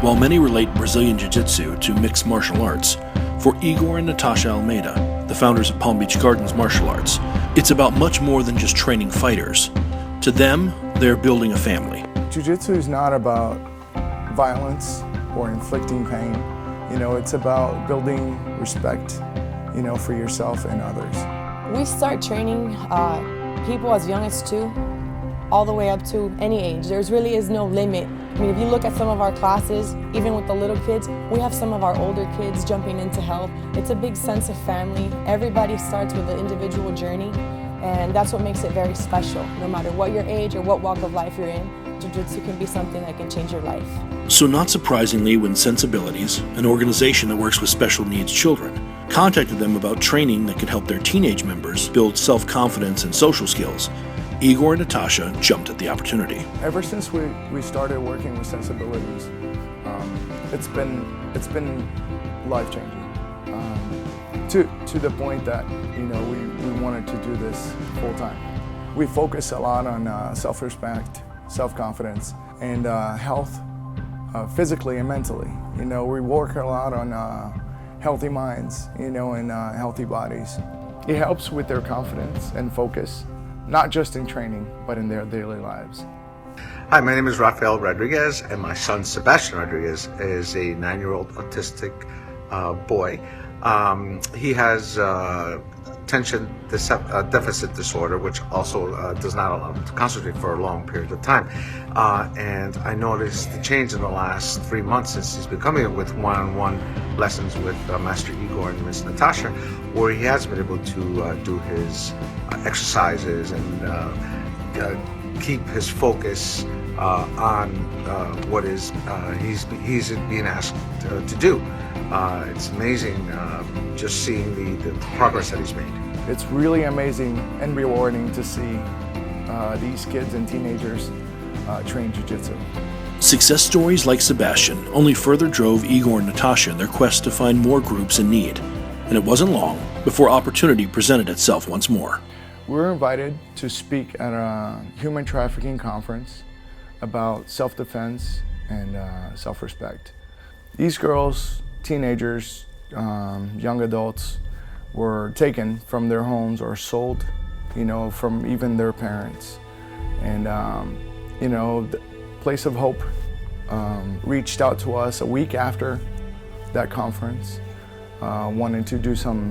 While many relate Brazilian Jiu Jitsu to mixed martial arts, for Igor and Natasha Almeida, the founders of Palm Beach Gardens Martial Arts, it's about much more than just training fighters. To them, they're building a family. Jiu Jitsu is not about violence or inflicting pain. It's about building respect, for yourself and others. We start training people as young as 2, all the way up to any age. There really is no limit. I mean, if you look at some of our classes, even with the little kids, we have some of our older kids jumping in to help. It's a big sense of family. Everybody starts with an individual journey, and that's what makes it very special. No matter what your age or what walk of life you're in, Jiu-Jitsu can be something that can change your life. So not surprisingly, when Sensibilities, an organization that works with special needs children, contacted them about training that could help their teenage members build self-confidence and social skills, Igor and Natasha jumped at the opportunity. Ever since we started working with Sensibilities, it's been life-changing. To the point that we wanted to do this full time. We focus a lot on self-respect, self-confidence, and health, physically and mentally. We work a lot on healthy minds, and healthy bodies. It helps with their confidence and focus, not just in training, but in their daily lives. Hi, my name is Rafael Rodriguez, and my son Sebastian Rodriguez is a 9-year-old autistic boy. He has attention deficit disorder, which also does not allow him to concentrate for a long period of time. And I noticed the change in the last 3 months since he's been coming with one-on-one lessons with Master Igor and Miss Natasha, where he has been able to do his exercises and keep his focus on what is he's being asked to do. It's amazing just seeing the progress that he's made. It's really amazing and rewarding to see these kids and teenagers train Jiu-Jitsu. Success stories like Sebastian only further drove Igor and Natasha in their quest to find more groups in need. And it wasn't long before opportunity presented itself once more. We were invited to speak at a human trafficking conference about self-defense and self-respect. These girls, teenagers, young adults, were taken from their homes or sold, from even their parents. And, the Place of Hope reached out to us a week after that conference, wanting to do some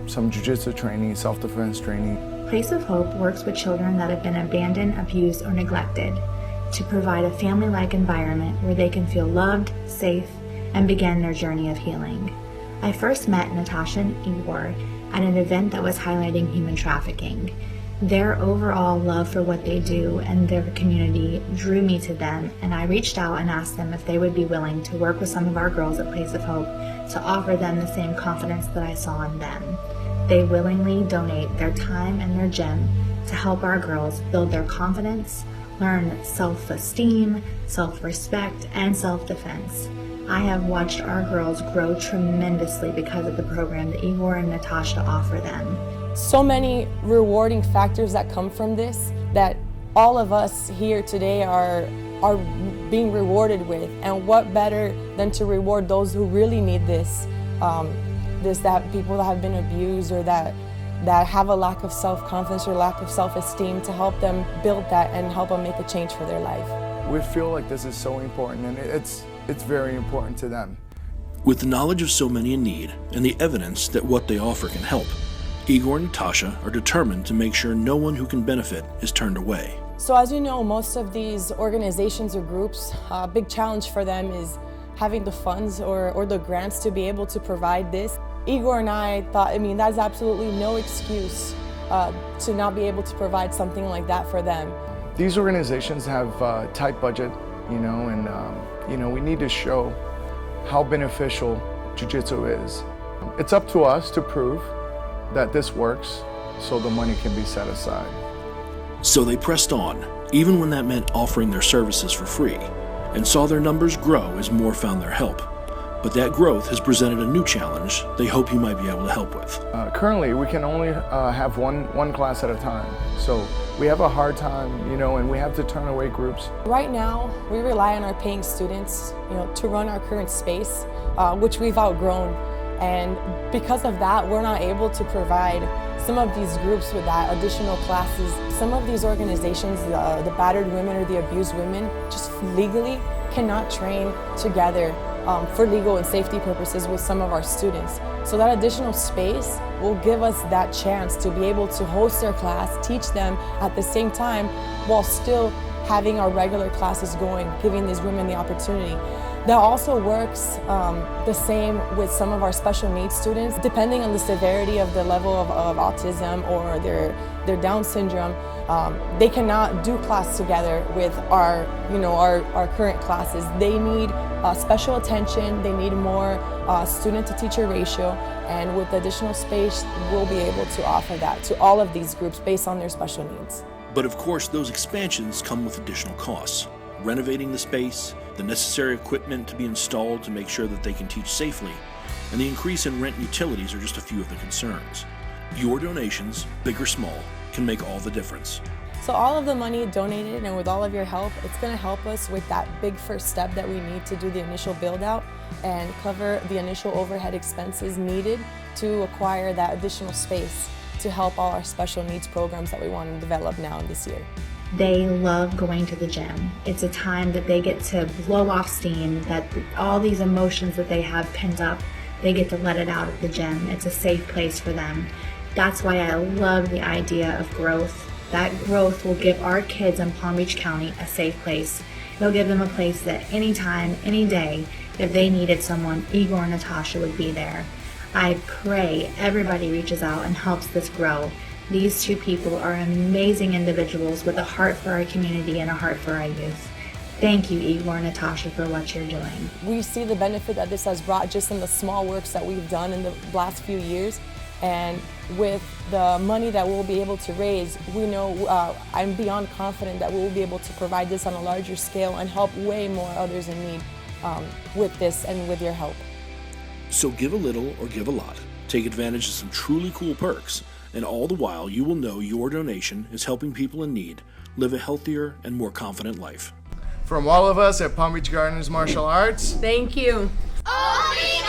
jiu-jitsu training, self-defense training. Place of Hope works with children that have been abandoned, abused, or neglected to provide a family-like environment where they can feel loved, safe, and begin their journey of healing. I first met Natasha and Igor at an event that was highlighting human trafficking. Their overall love for what they do and their community drew me to them, and I reached out and asked them if they would be willing to work with some of our girls at Place of Hope to offer them the same confidence that I saw in them. They willingly donate their time and their gym to help our girls build their confidence, learn self-esteem, self-respect, and self-defense. I have watched our girls grow tremendously because of the program that Igor and Natasha offer them. So many rewarding factors that come from this that all of us here today are being rewarded with. And what better than to reward those who really need this, that people that have been abused or that have a lack of self-confidence or lack of self-esteem, to help them build that and help them make a change for their life. We feel like this is so important, and it's very important to them. With the knowledge of so many in need and the evidence that what they offer can help, Igor and Natasha are determined to make sure no one who can benefit is turned away. So as you know, most of these organizations or groups, a big challenge for them is having the funds or the grants to be able to provide this. Igor and I thought, that's absolutely no excuse to not be able to provide something like that for them. These organizations have tight budget, and we need to show how beneficial Jiu-Jitsu is. It's up to us to prove that this works, so the money can be set aside. So they pressed on, even when that meant offering their services for free, and saw their numbers grow as more found their help. But that growth has presented a new challenge they hope you might be able to help with. Currently, we can only have one class at a time. So we have a hard time, and we have to turn away groups. Right now, we rely on our paying students, to run our current space, which we've outgrown. And because of that, we're not able to provide some of these groups with that additional classes. Some of these organizations, the battered women or the abused women, just legally cannot train together for legal and safety purposes with some of our students. So that additional space will give us that chance to be able to host their class, teach them at the same time while still having our regular classes going, giving these women the opportunity. That also works the same with some of our special needs students. Depending on the severity of the level of autism or their Down syndrome, they cannot do class together with our current classes. They need special attention, they need more student to teacher ratio, and with additional space, we'll be able to offer that to all of these groups based on their special needs. But of course, those expansions come with additional costs. Renovating the space, the necessary equipment to be installed to make sure that they can teach safely, and the increase in rent and utilities are just a few of the concerns. Your donations, big or small, can make all the difference. So all of the money donated, and with all of your help, it's going to help us with that big first step that we need to do the initial build out and cover the initial overhead expenses needed to acquire that additional space to help all our special needs programs that we want to develop now in this year. They love going to the gym. It's a time that they get to blow off steam, that all these emotions that they have pent up, they get to let it out at the gym. It's a safe place for them. That's why I love the idea of growth. That growth will give our kids in Palm Beach County a safe place. It'll give them a place that anytime, any day, if they needed someone, Igor and Natasha would be there. I pray everybody reaches out and helps this grow. These two people are amazing individuals with a heart for our community and a heart for our youth. Thank you, Igor and Natasha, for what you're doing. We see the benefit that this has brought just in the small works that we've done in the last few years. And with the money that we'll be able to raise, we know I'm beyond confident that we will be able to provide this on a larger scale and help way more others in need with this and with your help. So give a little or give a lot. Take advantage of some truly cool perks, and all the while you will know your donation is helping people in need live a healthier and more confident life. From all of us at Palm Beach Gardens Martial Arts, Thank you. Only